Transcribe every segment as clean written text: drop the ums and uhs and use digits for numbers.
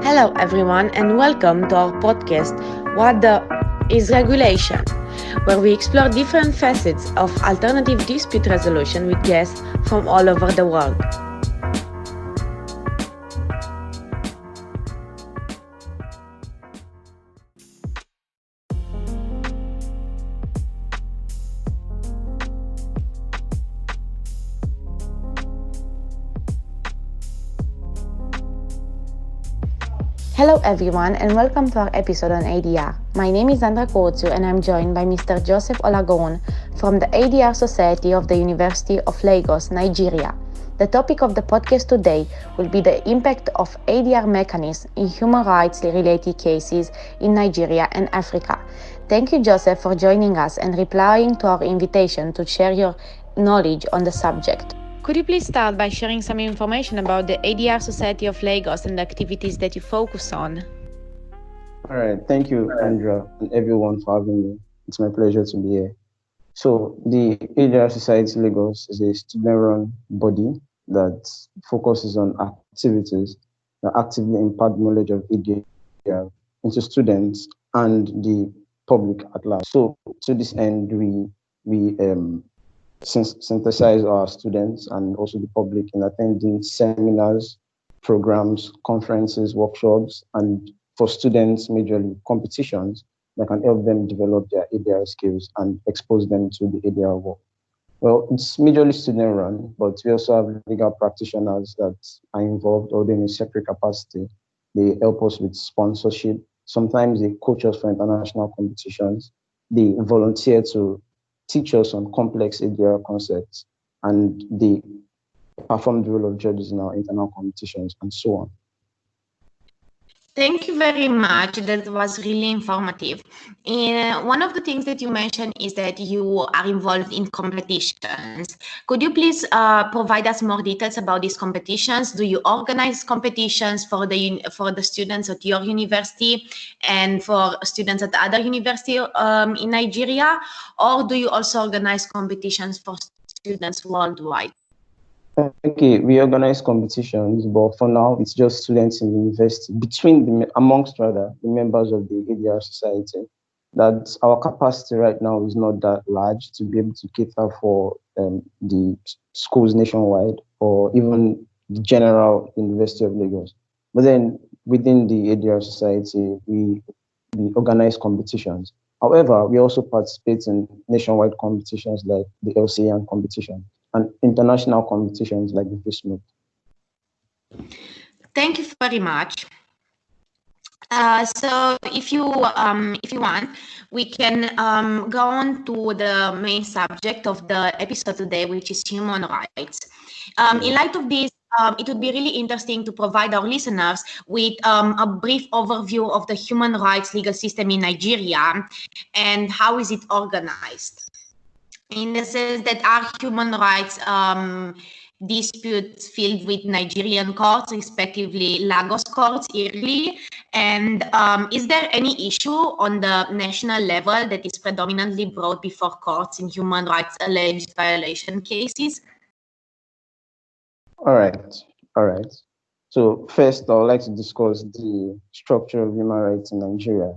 Hello, everyone, and welcome to our podcast, What the is Regulation, where we explore different facets of alternative dispute resolution with guests from all over the world. Hello everyone and welcome to our episode on ADR. My name is Andra Curutiu and I'm joined by Mr. Joseph Olaogun from the ADR Society of the University of Lagos, Nigeria. The topic of the podcast today will be the impact of ADR mechanisms in human rights related cases in Nigeria and Africa. Thank you, Joseph, for joining us and replying to our invitation to share your knowledge on the subject. Could you please start by sharing some information about the ADR Society of Lagos and the activities that you focus on? All right. Thank you, Andra, and everyone for having me. It's my pleasure to be here. So the ADR Society Lagos is a student-run body that focuses on activities that actively impart knowledge of ADR into students and the public at large. So to this end, we synthesize our students and also the public in attending seminars, programs, conferences, workshops, and for students, majorly competitions that can help them develop their ADR skills and expose them to the ADR work. Well, it's majorly student run, but we also have legal practitioners that are involved, although in a separate capacity. They help us with sponsorship. Sometimes they coach us for international competitions. They volunteer to teach us on complex ADR concepts, and they perform the role of judges in our internal competitions and so on. Thank you very much. That was really informative. One of the things that you mentioned is that you are involved in competitions. Could you please provide us more details about these competitions? Do you organize competitions for the students at your university and for students at other university in Nigeria, or do you also organize competitions for students worldwide? Okay, we organize competitions, but for now, it's just students in the university, amongst the members of the ADR Society. That our capacity right now is not that large to be able to cater for the schools nationwide or even the general University of Lagos. But then within the ADR Society, we organize competitions. However, we also participate in nationwide competitions like the LCN competition and international competitions like the FISMUT. Thank you very much. So if you want, we can go on to the main subject of the episode today, which is human rights. In light of this, it would be really interesting to provide our listeners with a brief overview of the human rights legal system in Nigeria and how is it organized. In the sense that are human rights disputes filled with Nigerian courts, respectively Lagos courts yearly, and is there any issue on the national level that is predominantly brought before courts in human rights alleged violation cases? All right. So first, I would like to discuss the structure of human rights in Nigeria.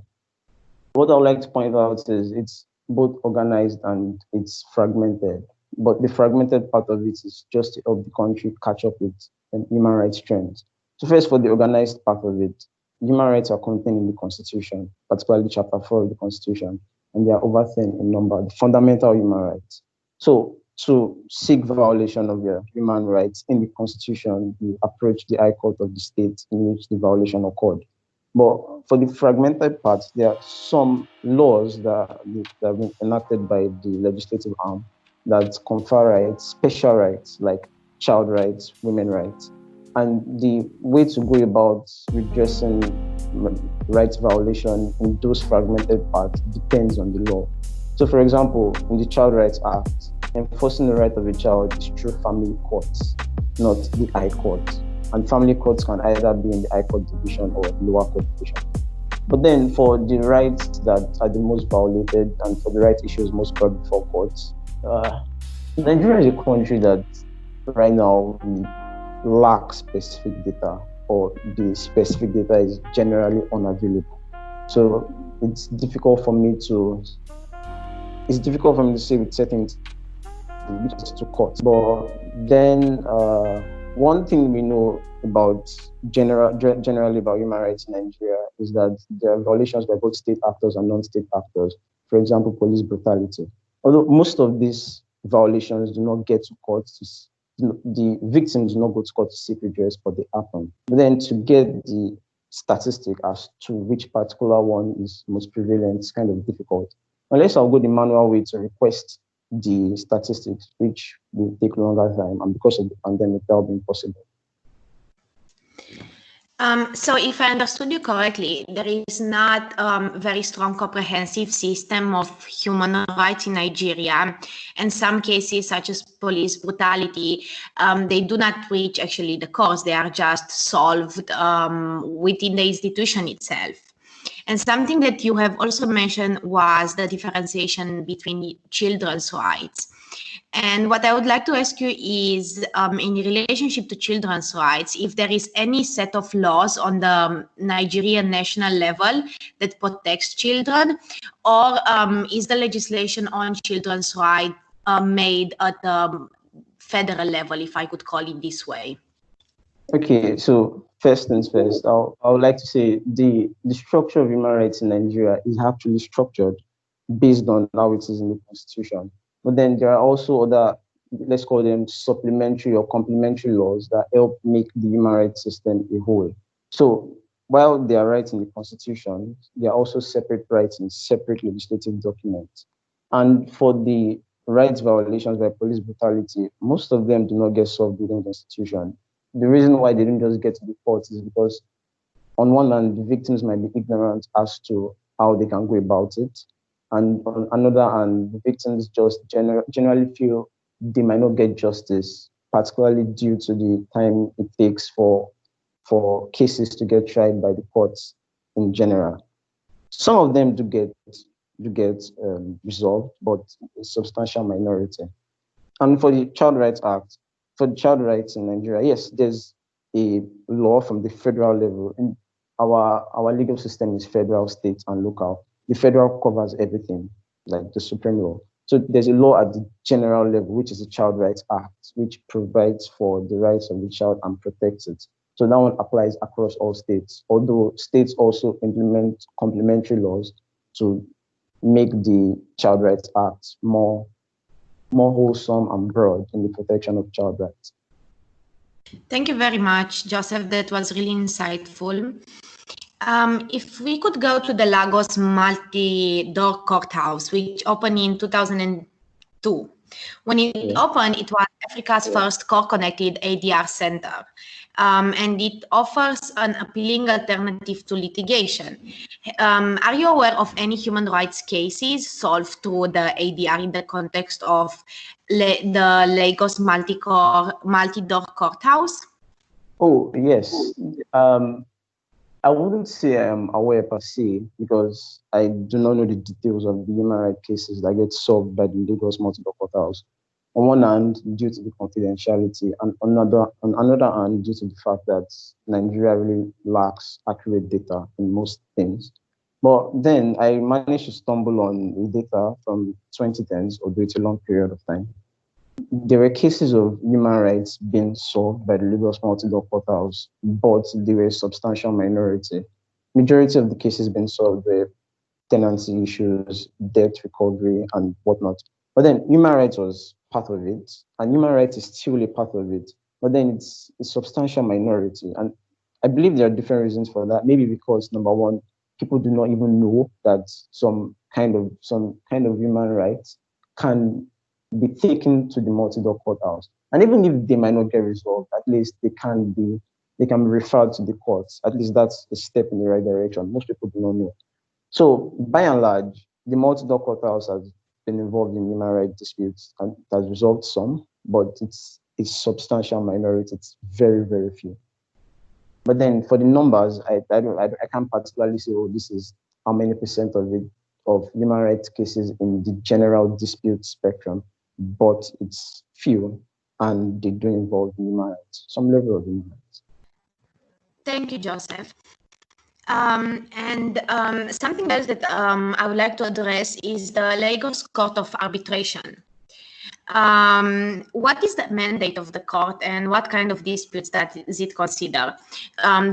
What I would like to point out is it's both organized and it's fragmented. But the fragmented part of it is just to help the country catch up with human rights trends. So first, for the organized part of it, human rights are contained in the Constitution, particularly Chapter 4 of the Constitution, and they are over 10 in number, the fundamental human rights. So to seek violation of your human rights in the Constitution, you approach the High Court of the state in which the violation occurred. But for the fragmented parts, there are some laws that have been enacted by the legislative arm that confer rights, special rights like child rights, women rights. And the way to go about redressing rights violation in those fragmented parts depends on the law. So for example, in the Child Rights Act, enforcing the right of a child is through family courts, not the High Court. And family courts can either be in the High Court division or lower court division. But then for the rights that are the most violated and for the right issues most brought before courts, Nigeria is a country that right now we lack specific data or the specific data is generally unavailable. So it's difficult for me to say with certainty which is to court. But then one thing we know about generally about human rights in Nigeria is that there are violations by both state actors and non-state actors. For example, police brutality. Although most of these violations do not get to court, the victims do not go to court to seek redress, but they happen. But then to get the statistic as to which particular one is most prevalent is kind of difficult. Unless I'll go the manual way to request the statistics, which will take longer time, and because of the pandemic, that will be impossible. So if I understood you correctly, there is not a very strong comprehensive system of human rights in Nigeria. And some cases, such as police brutality, they do not reach actually the courts. They are just solved within the institution itself. And something that you have also mentioned was the differentiation between children's rights. And what I would like to ask you is, in relationship to children's rights, if there is any set of laws on the Nigerian national level that protects children, or is the legislation on children's rights made at the federal level, if I could call it this way? Okay, so first things first, I would like to say the structure of human rights in Nigeria is actually structured based on how it is in the Constitution. But then there are also other, let's call them supplementary or complementary laws that help make the human rights system a whole. So while there are rights in the Constitution, there are also separate rights in separate legislative documents. And for the rights violations by police brutality, most of them do not get solved within the institution. The reason why they didn't just get to the courts is because, on one hand, the victims might be ignorant as to how they can go about it. And on another hand, the victims just generally feel they might not get justice, particularly due to the time it takes for cases to get tried by the courts in general. Some of them do get resolved, but a substantial minority. And for the Child Rights Act, for the child rights in Nigeria, yes, there's a law from the federal level. And our legal system is federal, state, and local. The federal covers everything, like the Supreme Law. So there's a law at the general level, which is the Child Rights Act, which provides for the rights of the child and protects it. So that one applies across all states, although states also implement complementary laws to make the Child Rights Act more wholesome and broad in the protection of child rights. Thank you very much, Joseph. That was really insightful. If we could go to the Lagos Multi-Door Courthouse, which opened in 2002. When it opened, it was Africa's first core-connected ADR center, and it offers an appealing alternative to litigation. Are you aware of any human rights cases solved through the ADR in the context of the Lagos Multi-Door Courthouse? Oh, yes. I wouldn't say I am aware per se, because I do not know the details of the human rights cases that get solved by the Lagos Multi-Door Courthouse. On one hand, due to the confidentiality, and on another hand, due to the fact that Nigeria really lacks accurate data in most things. But then I managed to stumble on data from 2010s, although it's a long period of time. There were cases of human rights being solved by the Lagos Multi-Door Courthouse, but they were a substantial minority. Majority of the cases being solved were tenancy issues, debt recovery, and whatnot. But then human rights was part of it, and human rights is still a part of it. But then it's a substantial minority, and I believe there are different reasons for that. Maybe because, number one, people do not even know that some kind of human rights can be taken to the multi-door courthouse. And even if they might not get resolved, at least they can be referred to the courts. At least that's a step in the right direction. Most people do not know. So by and large, the multi-door courthouse has been involved in human rights disputes and has resolved some, but it's a substantial minority. It's very, very few. But then for the numbers, I can't particularly say, oh, this is how many percent of human rights cases in the general dispute spectrum, but it's few, and they do involve human rights, some level of human rights. Thank you, Joseph. Something else that I would like to address is the Lagos Court of Arbitration. What is the mandate of the court and what kind of disputes does it consider?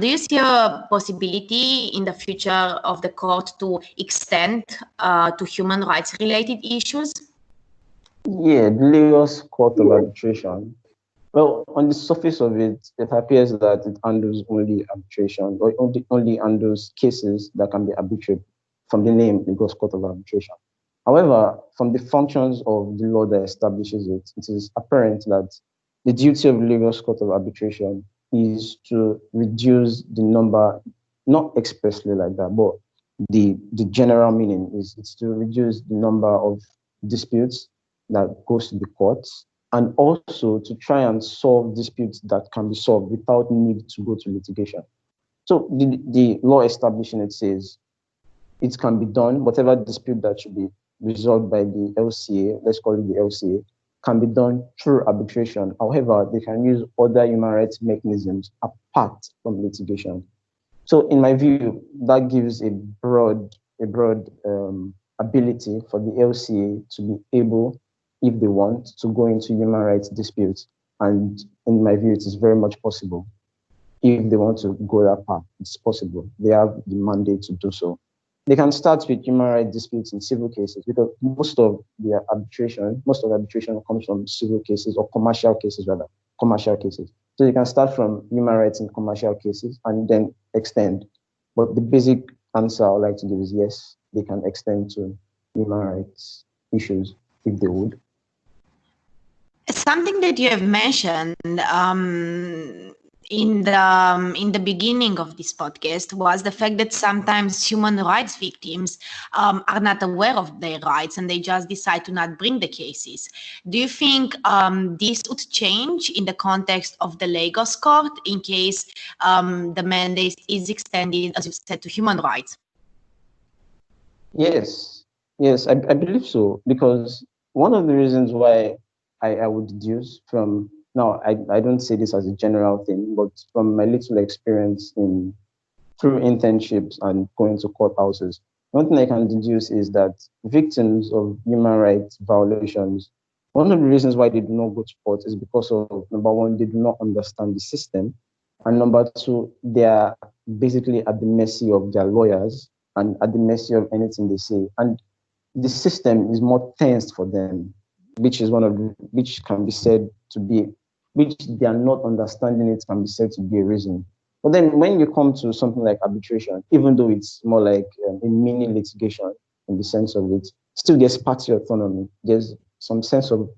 Do you see a possibility in the future of the court to extend to human rights related issues? Yeah, the Lagos Court of Arbitration. Well, on the surface of it, it appears that it handles only arbitration, or only handles cases that can be arbitrated from the name Lagos Court of Arbitration. However, from the functions of the law that establishes it, it is apparent that the duty of Lagos Court of Arbitration is to reduce the number, not expressly like that, but the general meaning is it's to reduce the number of disputes that goes to the courts, and also to try and solve disputes that can be solved without need to go to litigation. So the law establishing it says it can be done, whatever dispute that should be resolved by the LCA, let's call it the LCA, can be done through arbitration. However, they can use other human rights mechanisms apart from litigation. So in my view, that gives a broad ability for the LCA to be able, if they want, to go into human rights disputes. And in my view, it is very much possible. If they want to go that path, it's possible. They have the mandate to do so. They can start with human rights disputes in civil cases, because most of arbitration comes from civil cases, or commercial cases rather, commercial cases. So you can start from human rights in commercial cases and then extend. But the basic answer I would like to give is yes, they can extend to human rights issues if they would. Something that you have mentioned in the beginning of this podcast was the fact that sometimes human rights victims are not aware of their rights and they just decide to not bring the cases. Do you think this would change in the context of the Lagos court in case the mandate is extended, as you said, to human rights? Yes, I believe so, because one of the reasons why I would deduce from, now I don't say this as a general thing, but from my little experience through internships and going to courthouses, one thing I can deduce is that victims of human rights violations, one of the reasons why they do not go to court is because of, number one, they do not understand the system, and number two, they are basically at the mercy of their lawyers and at the mercy of anything they say. And the system is more tensed for them, which can be said to be, which they are not understanding it can be said to be a reason. But then when you come to something like arbitration, even though it's more like a mini litigation in the sense of it, still there's party autonomy. There's some sense of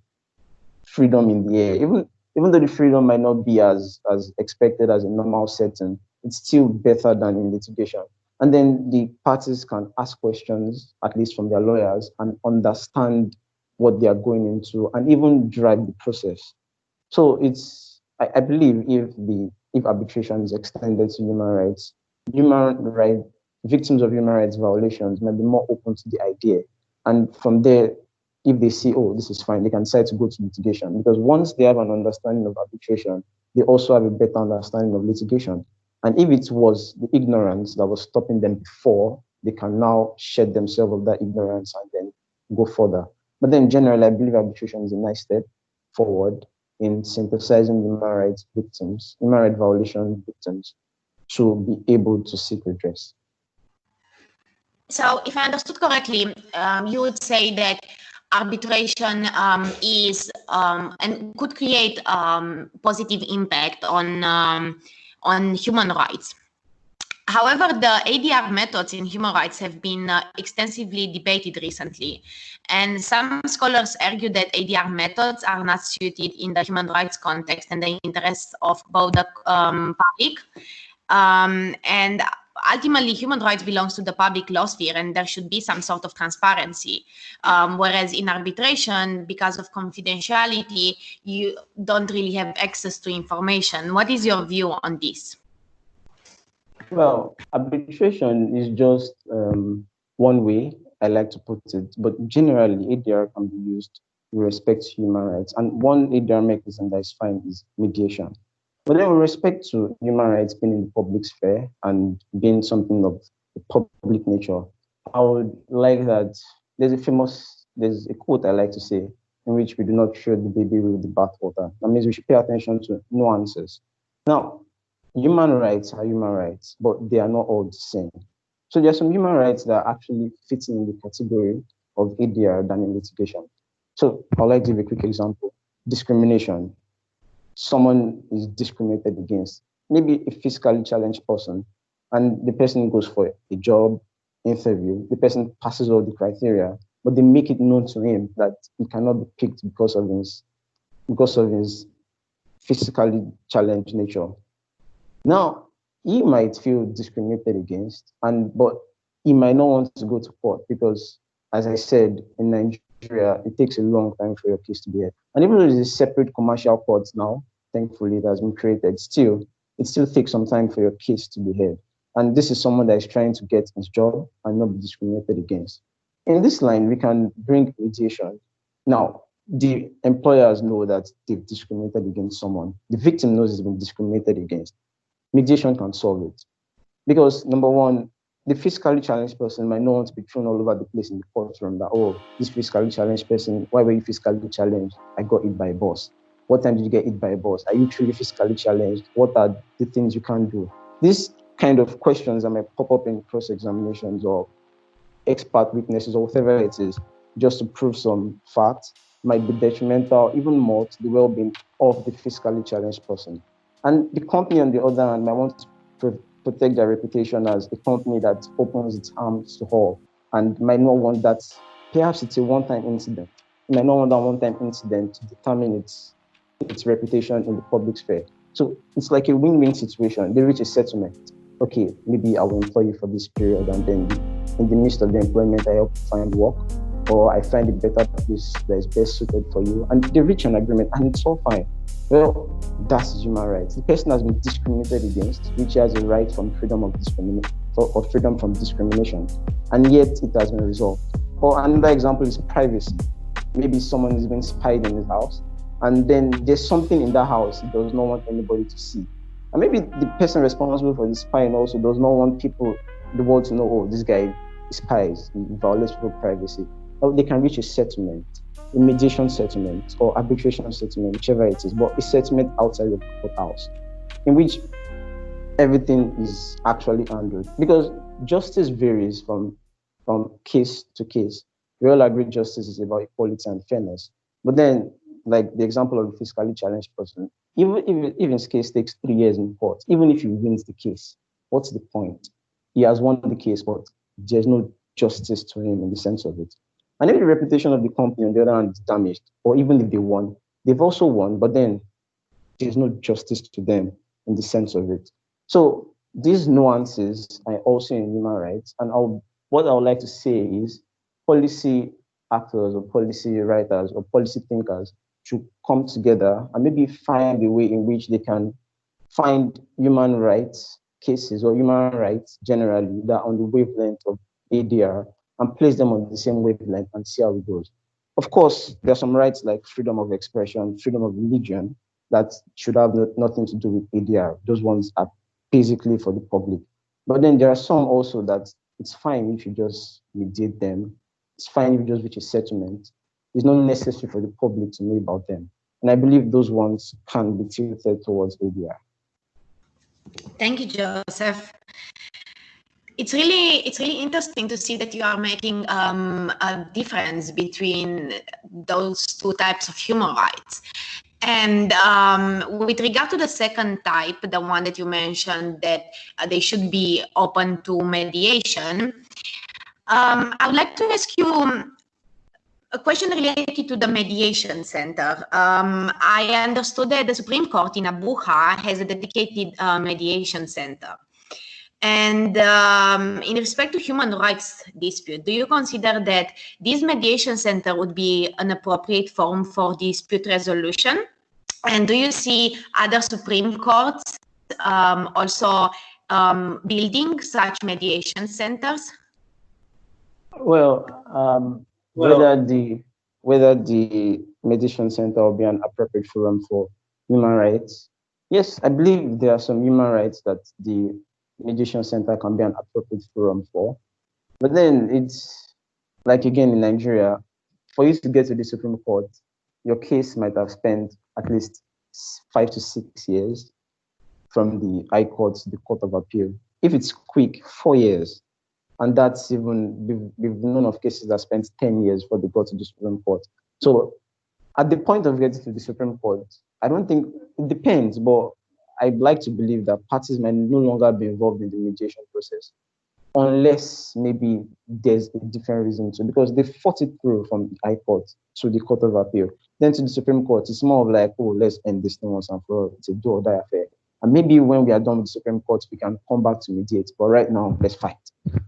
freedom in the air. Even though the freedom might not be as expected as a normal setting, it's still better than in litigation. And then the parties can ask questions, at least from their lawyers, and understand what they are going into, and even drive the process. So I believe if arbitration is extended to human rights victims of human rights violations might be more open to the idea. And from there, if they see, oh, this is fine, they can decide to go to litigation. Because once they have an understanding of arbitration, they also have a better understanding of litigation. And if it was the ignorance that was stopping them before, they can now shed themselves of that ignorance and then go further. But then generally, I believe arbitration is a nice step forward in synthesizing human rights violation victims to be able to seek redress. So if I understood correctly, you would say that arbitration is and could create positive impact on human rights. However, the ADR methods in human rights have been extensively debated recently, and some scholars argue that ADR methods are not suited in the human rights context and the interests of both the public. And ultimately, human rights belongs to the public law sphere, and there should be some sort of transparency. Whereas in arbitration, because of confidentiality, you don't really have access to information. What is your view on this? Well, arbitration is just one way I like to put it, but generally ADR can be used with respect to human rights. And one ADR mechanism that is fine is mediation. But then with respect to human rights being in the public sphere and being something of the public nature, I would like that there's a quote I like to say, in which we do not throw the baby with the bathwater. That means we should pay attention to nuances. Now, human rights are human rights, but they are not all the same. So there are some human rights that are actually fitting in the category of ADR than in litigation. So I'd like to give a quick example. Discrimination. Someone is discriminated against, maybe a physically challenged person, and the person goes for a job interview, the person passes all the criteria, but they make it known to him that he cannot be picked because of his physically challenged nature. Now, he might feel discriminated against, but he might not want to go to court because, as I said, in Nigeria, it takes a long time for your case to be heard. And even though there's a separate commercial court now, thankfully, it has been created, it still takes some time for your case to be heard. And this is someone that is trying to get his job and not be discriminated against. In this line, we can bring mediation. Now, the employers know that they've discriminated against someone. The victim knows he's been discriminated against. Mediation can solve it. Because number one, the physically challenged person might not want to be thrown all over the place in the courtroom that, oh, this physically challenged person, why were you physically challenged? I got hit by a boss. What time did you get hit by a boss? Are you truly physically challenged? What are the things you can't do? These kind of questions that might pop up in cross-examinations or expert witnesses or whatever it is, just to prove some facts, might be detrimental even more to the well-being of the physically challenged person. And the company, on the other hand, might want to protect their reputation as a company that opens its arms to all and might not want that. Perhaps it's a one-time incident. It might not want that one-time incident to determine its reputation in the public sphere. So it's like a win-win situation. They reach a settlement. Okay, maybe I will employ you for this period, and then in the midst of the employment, I help find work, or I find a better place that is best suited for you. And they reach an agreement, and it's all fine. Well, that's human rights. The person has been discriminated against, which has a right from freedom of discrimination, or freedom from discrimination, and yet it has been resolved. Or another example is privacy. Maybe someone is being spied in his house, and then there's something in that house he does not want anybody to see. And maybe the person responsible for the spying also does not want the world to know, oh, this guy spies, he violates people's privacy. Or they can reach a settlement, a mediation settlement or arbitration settlement, whichever it is, but a settlement outside the courthouse, in which everything is actually handled. Because justice varies from case to case. We all agree justice is about equality and fairness. But then, like the example of the physically challenged person, even if his case takes 3 years in court, even if he wins the case, what's the point? He has won the case, but there's no justice to him in the sense of it. And if the reputation of the company, on the other hand, is damaged, or even if they won, they've also won, but then there's no justice to them in the sense of it. So these nuances are also in human rights. And what I would like to say is policy actors or policy writers or policy thinkers should come together and maybe find a way in which they can find human rights cases or human rights generally that are on the wavelength of ADR and place them on the same wavelength and see how it goes. Of course, there are some rights like freedom of expression, freedom of religion that should have nothing to do with ADR. Those ones are basically for the public. But then there are some also that it's fine if you just mediate them. It's fine if you just reach a settlement. It's not necessary for the public to know about them. And I believe those ones can be tilted towards ADR. Thank you, Joseph. It's really interesting to see that you are making a difference between those two types of human rights. And with regard to the second type, the one that you mentioned, that they should be open to mediation, I would like to ask you a question related to the Mediation Center. I understood that the Supreme Court in Abuja has a dedicated Mediation Center. And in respect to human rights dispute, do you consider that this mediation center would be an appropriate forum for dispute resolution? And do you see other Supreme Courts also building such mediation centers? Well, whether the mediation center will be an appropriate forum for human rights, Yes, I believe there are some human rights that the Mediation Center can be an appropriate forum for. But then it's like, again, in Nigeria, for you to get to the Supreme Court, your case might have spent at least 5 to 6 years from the High Court to the Court of Appeal. If it's quick, 4 years. And that's even, we've known of cases that spent 10 years before they got to the Supreme Court. So at the point of getting to the Supreme Court, I don't think, it depends, but I'd like to believe that parties might no longer be involved in the mediation process, unless maybe there's a different reason to, because they fought it through from the High Court to the Court of Appeal, then to the Supreme Court. It's more of like, oh, let's end this thing once and for all. It's a do or die affair. And maybe when we are done with the Supreme Court, we can come back to mediate. But right now, let's fight.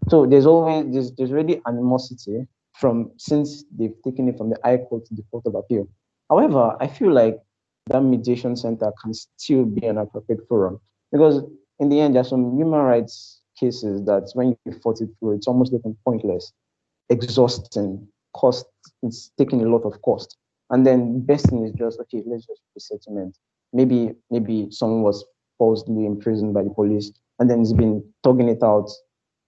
So there's already animosity from, since they've taken it from the High Court to the Court of Appeal. However, I feel like that mediation center can still be an appropriate forum, because in the end, there's some human rights cases that when you fought it through, it's almost looking pointless, exhausting, cost, it's taking a lot of cost. And then best thing is just, okay, let's just do settlement. Maybe someone was falsely imprisoned by the police, and then it's been tugging it out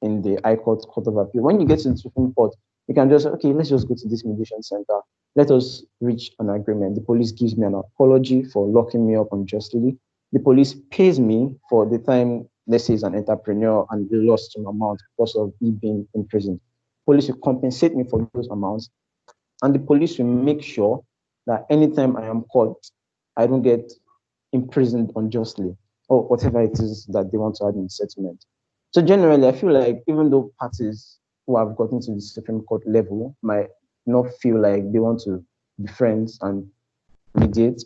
in the High Court, Court of Appeal. When you get to the Supreme Court, you can just, okay, let's just go to this mediation center. Let us reach an agreement. The police gives me an apology for locking me up unjustly. The police pays me for the time, let's say, as an entrepreneur and lost some amount because of me being in prison. Police will compensate me for those amounts, and the police will make sure that anytime I am caught, I don't get imprisoned unjustly, or whatever it is that they want to add in settlement. So generally, I feel like even though parties who have gotten to the Supreme Court level might not feel like they want to be friends and mediate,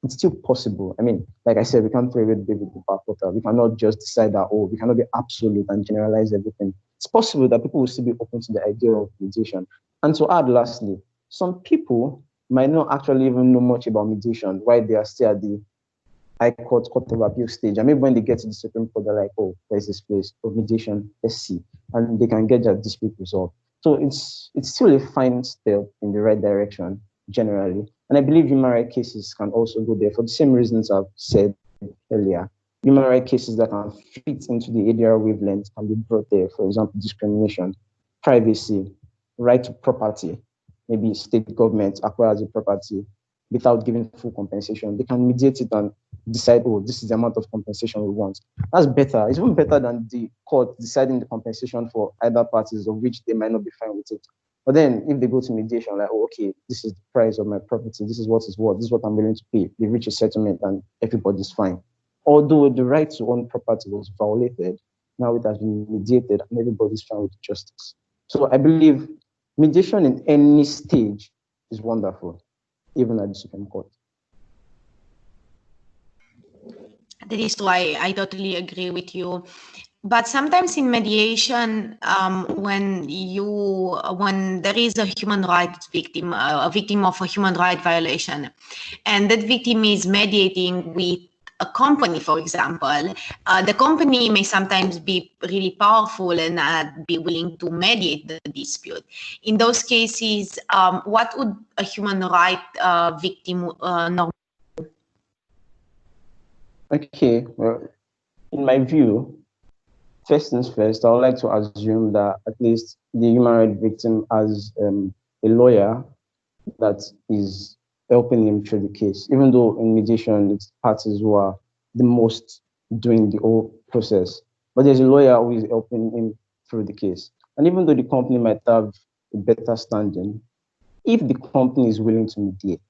it's still possible. I mean, like I said, we can't throw away the baby with the bathwater. We cannot just decide that, oh, we cannot be absolute and generalize everything. It's possible that people will still be open to the idea of mediation. And to add lastly, some people might not actually even know much about mediation while they are still at the High Court, Court of Appeal stage. And maybe when they get to the Supreme Court, they're like, oh, there's this place of mediation, let's see. And they can get their dispute resolved. So it's still a fine step in the right direction, generally. And I believe human rights cases can also go there for the same reasons I've said earlier. Human rights cases that can fit into the ADR wavelength can be brought there. For example, discrimination, privacy, right to property. Maybe state government acquires the property without giving full compensation. They can mediate it and decide, oh, this is the amount of compensation we want. That's better. It's even better than the court deciding the compensation for either parties, of which they might not be fine with it. But then if they go to mediation, like, oh, okay, this is the price of my property, this is what it's worth, this is what I'm willing to pay. They reach a settlement and everybody's fine. Although the right to own property was violated, now it has been mediated and everybody's fine with justice. So I believe mediation in any stage is wonderful, even at the Supreme Court. That is why I totally agree with you. But sometimes in mediation, when there is a human rights victim, a victim of a human rights violation, and that victim is mediating with a company, for example, the company may sometimes be really powerful and be willing to mediate the dispute. In those cases, what would a human rights victim normally do? Okay, well, in my view, first things first, I would like to assume that at least the human rights victim has a lawyer that is helping him through the case, even though in mediation, it's parties who are the most doing the whole process. But there's a lawyer who is helping him through the case. And even though the company might have a better standing, if the company is willing to mediate,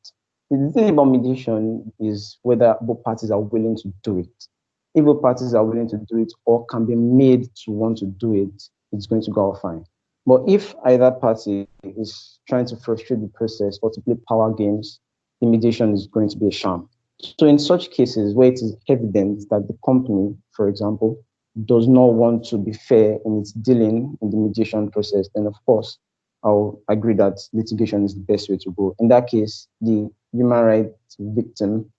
the thing about mediation is whether both parties are willing to do it. If both parties are willing to do it or can be made to want to do it, it's going to go out fine. But if either party is trying to frustrate the process or to play power games, the mediation is going to be a sham. So in such cases where it is evident that the company, for example, does not want to be fair in its dealing in the mediation process, then of course, I'll agree that litigation is the best way to go. In that case, the human rights victim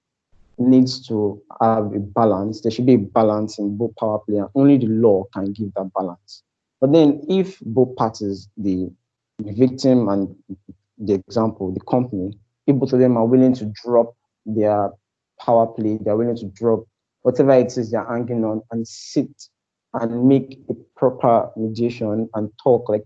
needs to have a balance. There should be a balance in both power play, and only the law can give that balance. But then if both parties, the victim and the example, the company, if both of them are willing to drop their power play, they're willing to drop whatever it is they're hanging on, and sit and make a proper mediation and talk like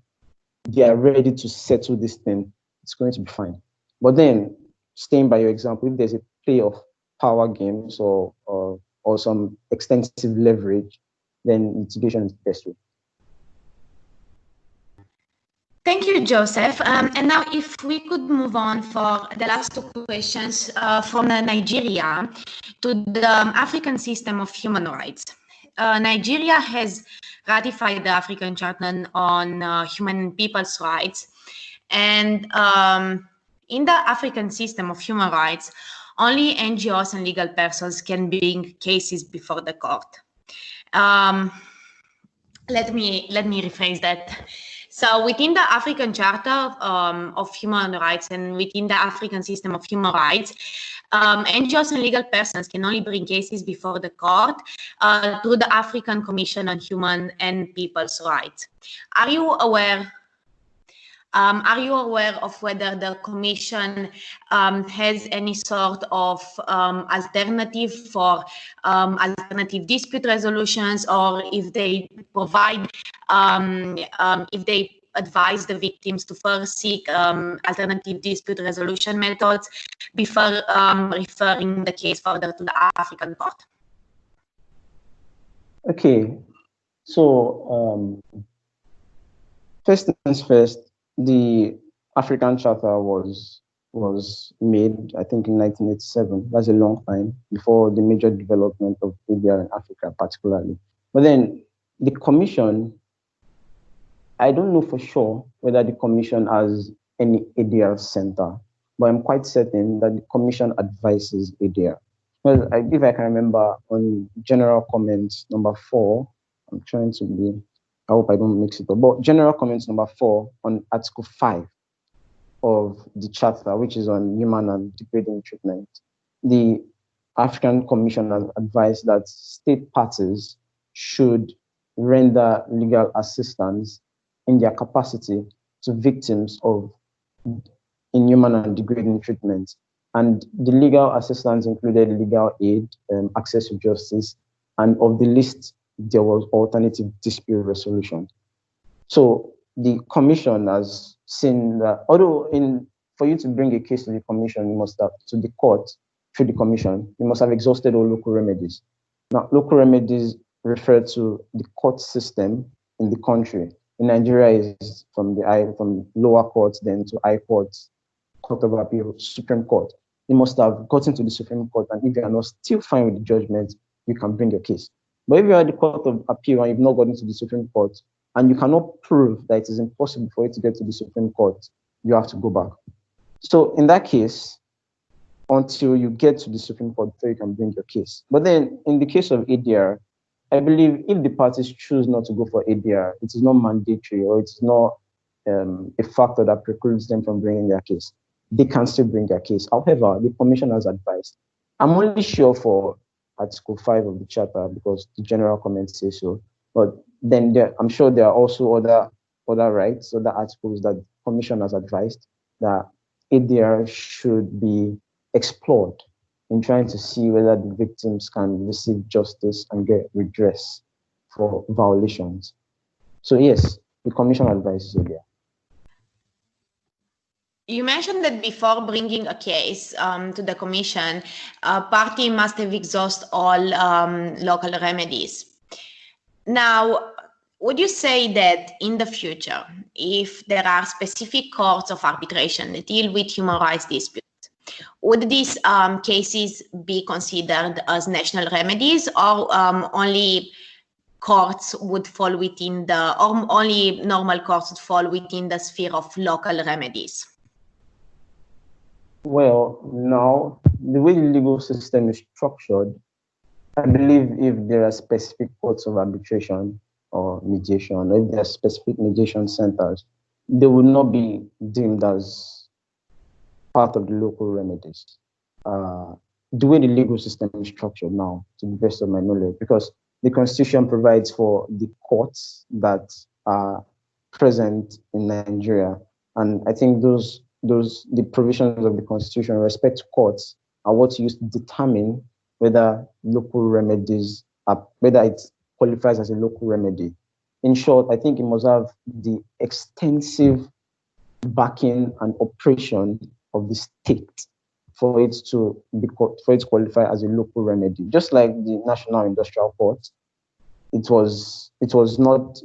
they are ready to settle this thing, it's going to be fine. But then, staying by your example, if there's a play of power games or some extensive leverage, then litigation is the best way. Thank you, Joseph. And now if we could move on for the last two questions from Nigeria to the African system of human rights. Nigeria has ratified the African Charter on Human and People's Rights. And in the African system of human rights, only NGOs and legal persons can bring cases before the court. Let me rephrase that. So within the African Charter of Human Rights and within the African system of human rights, NGOs and legal persons can only bring cases before the court through the African Commission on Human and People's Rights. Are you aware of whether the Commission has any sort of alternative for alternative dispute resolutions, or if they provide, if they advise the victims to first seek alternative dispute resolution methods before referring the case further to the African court? Okay, so first things first, the African Charter was made, I think, in 1987. That's a long time before the major development of ADR in Africa, particularly. But then the Commission, I don't know for sure whether the Commission has any ADR center, but I'm quite certain that the Commission advises ADR. Well, if I can remember, on general comments number 4, I'm trying to be, I hope I don't mix it up, but general comments number 4 on Article 5 of the Charter, which is on human and degrading treatment, the African Commission has advised that state parties should render legal assistance in their capacity to victims of inhuman and degrading treatment. And the legal assistance included legal aid, access to justice, and of the list, there was alternative dispute resolution. So the Commission has seen that, although for you to bring a case to the Commission, you must have, to the court, through the Commission, you must have exhausted all local remedies. Now, local remedies refer to the court system in the country. In Nigeria, is from lower courts, then to high courts, Court of Appeal, Supreme Court. You must have gotten to the Supreme Court, and if you are not still fine with the judgment, you can bring your case. But if you are at the Court of Appeal and you've not gotten to the Supreme Court, and you cannot prove that it is impossible for you to get to the Supreme Court, you have to go back. So in that case, until you get to the Supreme Court, before you can bring your case. But then in the case of ADR, I believe if the parties choose not to go for ADR, it is not mandatory, or it is not a factor that precludes them from bringing their case. They can still bring their case. However, the Commission has advised. I'm only sure for Article 5 of the Charter because the general comments say so. But then I'm sure there are also other rights, other articles that the Commission has advised that ADR should be explored in trying to see whether the victims can receive justice and get redress for violations. So yes, the Commission advises ADR. You mentioned that before bringing a case to the Commission, a party must have exhausted all local remedies. Now, would you say that in the future, if there are specific courts of arbitration that deal with human rights disputes, would these cases be considered as national remedies, or only courts would fall within or only normal courts would fall within the sphere of local remedies? Well, now, the way the legal system is structured, I believe if there are specific courts of arbitration or mediation, or if there are specific mediation centers, they would not be deemed as part of the local remedies. The way the legal system is structured now, to the best of my knowledge, because the Constitution provides for the courts that are present in Nigeria, and I think the provisions of the Constitution with respect to courts are what's used to determine whether local remedies are, whether it qualifies as a local remedy. In short, I think it must have the extensive backing and operation of the state for it to qualify as a local remedy. Just like the National Industrial Court, it was not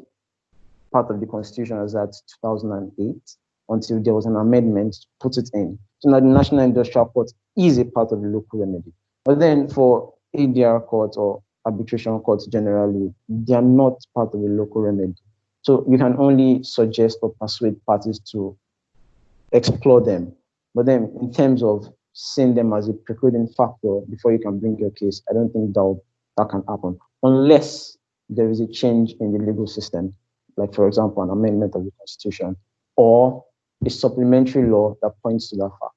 part of the Constitution as at 2008 until there was an amendment to put it in. So now the National Industrial Court is a part of the local remedy. But then for ADR court or arbitration courts generally, they are not part of the local remedy. So you can only suggest or persuade parties to explore them. But then in terms of seeing them as a precluding factor before you can bring your case, I don't think that can happen unless there is a change in the legal system, like for example, an amendment of the Constitution or a supplementary law that points to that fact.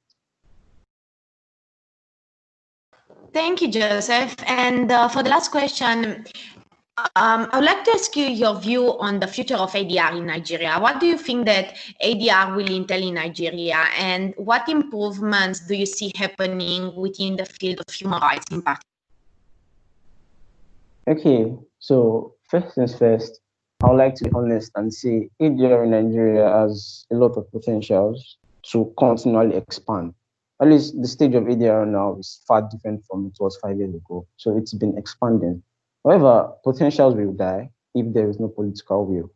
Thank you, Joseph. And for the last question, I would like to ask you your view on the future of ADR in Nigeria. What do you think that ADR will entail in Nigeria, and what improvements do you see happening within the field of human rights in particular? Okay, so first things first, I would like to be honest and say ADR in Nigeria has a lot of potentials to continually expand. At least the stage of ADR now is far different from it was 5 years ago. So it's been expanding. However, potentials will die if there is no political will.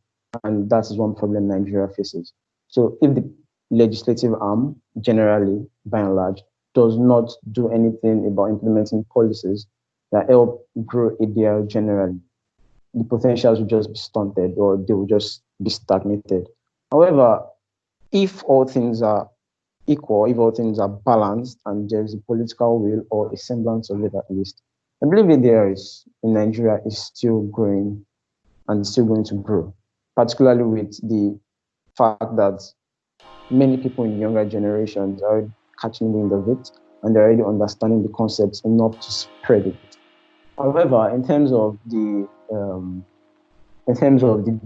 And that is one problem Nigeria faces. So if the legislative arm, generally, by and large, does not do anything about implementing policies that help grow ADR generally, the potentials will just be stunted or they will just be stagnated. However, if all things are equal, if all things are balanced and there is a political will or a semblance of it at least, I believe ADR in Nigeria is still growing and still going to grow, particularly with the fact that many people in younger generations are catching wind of it and they're already understanding the concepts enough to spread it. However, in terms of the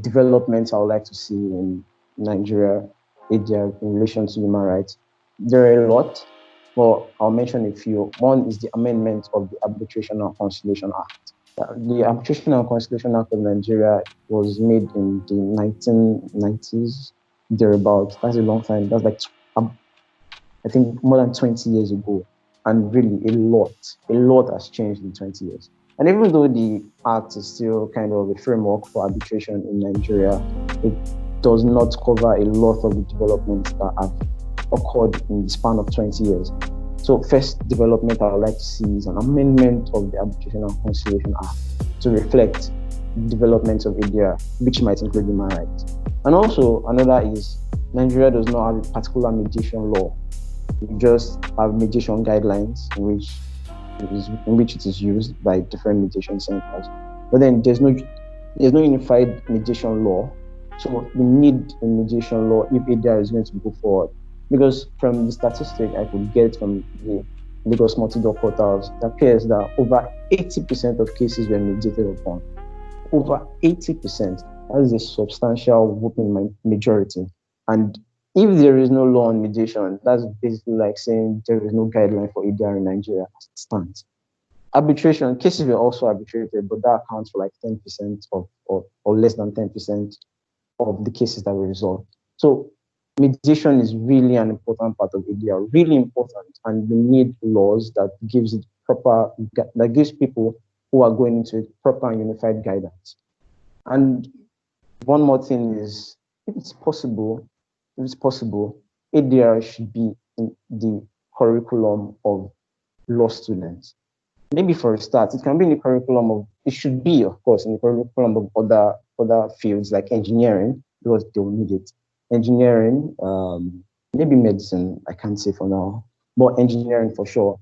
developments I would like to see in Nigeria, ADR in relation to human rights, there are a lot, but I'll mention a few. One is the amendment of the Arbitration and Conciliation Act. The Arbitration and Conciliation Act of Nigeria was made in the 1990s, thereabouts. That's a long time. That's like, I think, more than 20 years ago. And really, a lot has changed in 20 years. And even though the act is still kind of a framework for arbitration in Nigeria, it does not cover a lot of the developments that have occurred in the span of 20 years. So first development I would like to see is an amendment of the Arbitration and Conciliation Act to reflect developments of ADR, which might include human rights. And also another is Nigeria does not have a particular mediation law. We just have mediation guidelines in which it is used by different mediation centers. But then there's no unified mediation law. So we need a mediation law if ADR is going to go forward. Because from the statistic I could get from the Lagos Multi-Door Courthouse, it appears that over 80% of cases were mediated upon. Over 80%. That is a substantial whooping majority. And if there is no law on mediation, that's basically like saying there is no guideline for ADR in Nigeria as it stands. Arbitration cases were also arbitrated, but that accounts for like 10% or less than 10% of the cases that were resolved. So mediation is really an important part of ADR, really important, and we need laws that gives people who are going into it proper and unified guidance. And one more thing is, if it's possible, ADR should be in the curriculum of law students. Maybe for a start, it can be in the curriculum of, it should be, of course, in the curriculum of other fields like engineering, because they will need it. Engineering, maybe medicine, I can't say for now, but engineering for sure.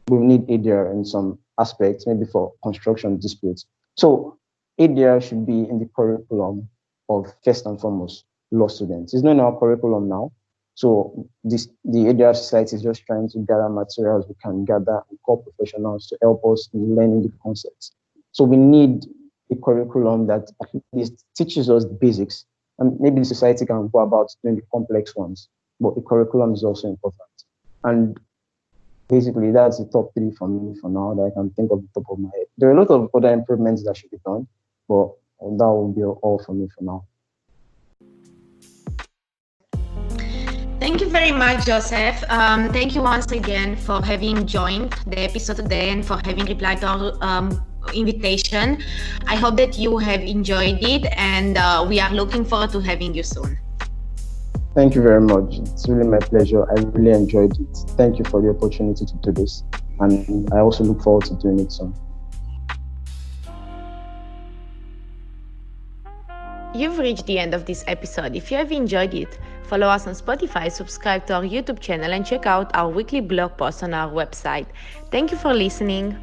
We need ADR in some aspects, maybe for construction disputes. So ADR should be in the curriculum of, first and foremost, law students. It's not in our curriculum now. So the ADR Society is just trying to gather materials we can gather and call professionals to help us in learning the concepts. So we need a curriculum that at least teaches us the basics, and maybe the society can go about doing the complex ones, but the curriculum is also important. And basically, that's the top three for me for now that I can think of the top of my head. There are a lot of other improvements that should be done, but that will be all for me for now. Thank you very much, Joseph. Thank you once again for having joined the episode today and for having replied to our invitation. I hope that you have enjoyed it, and we are looking forward to having you soon. Thank you very much. It's really my pleasure. I really enjoyed it. Thank you for the opportunity to do this, and I also look forward to doing it soon. You've reached the end of this episode. If you have enjoyed it, follow us on Spotify, subscribe to our YouTube channel, and check out our weekly blog posts on our website. Thank you for listening.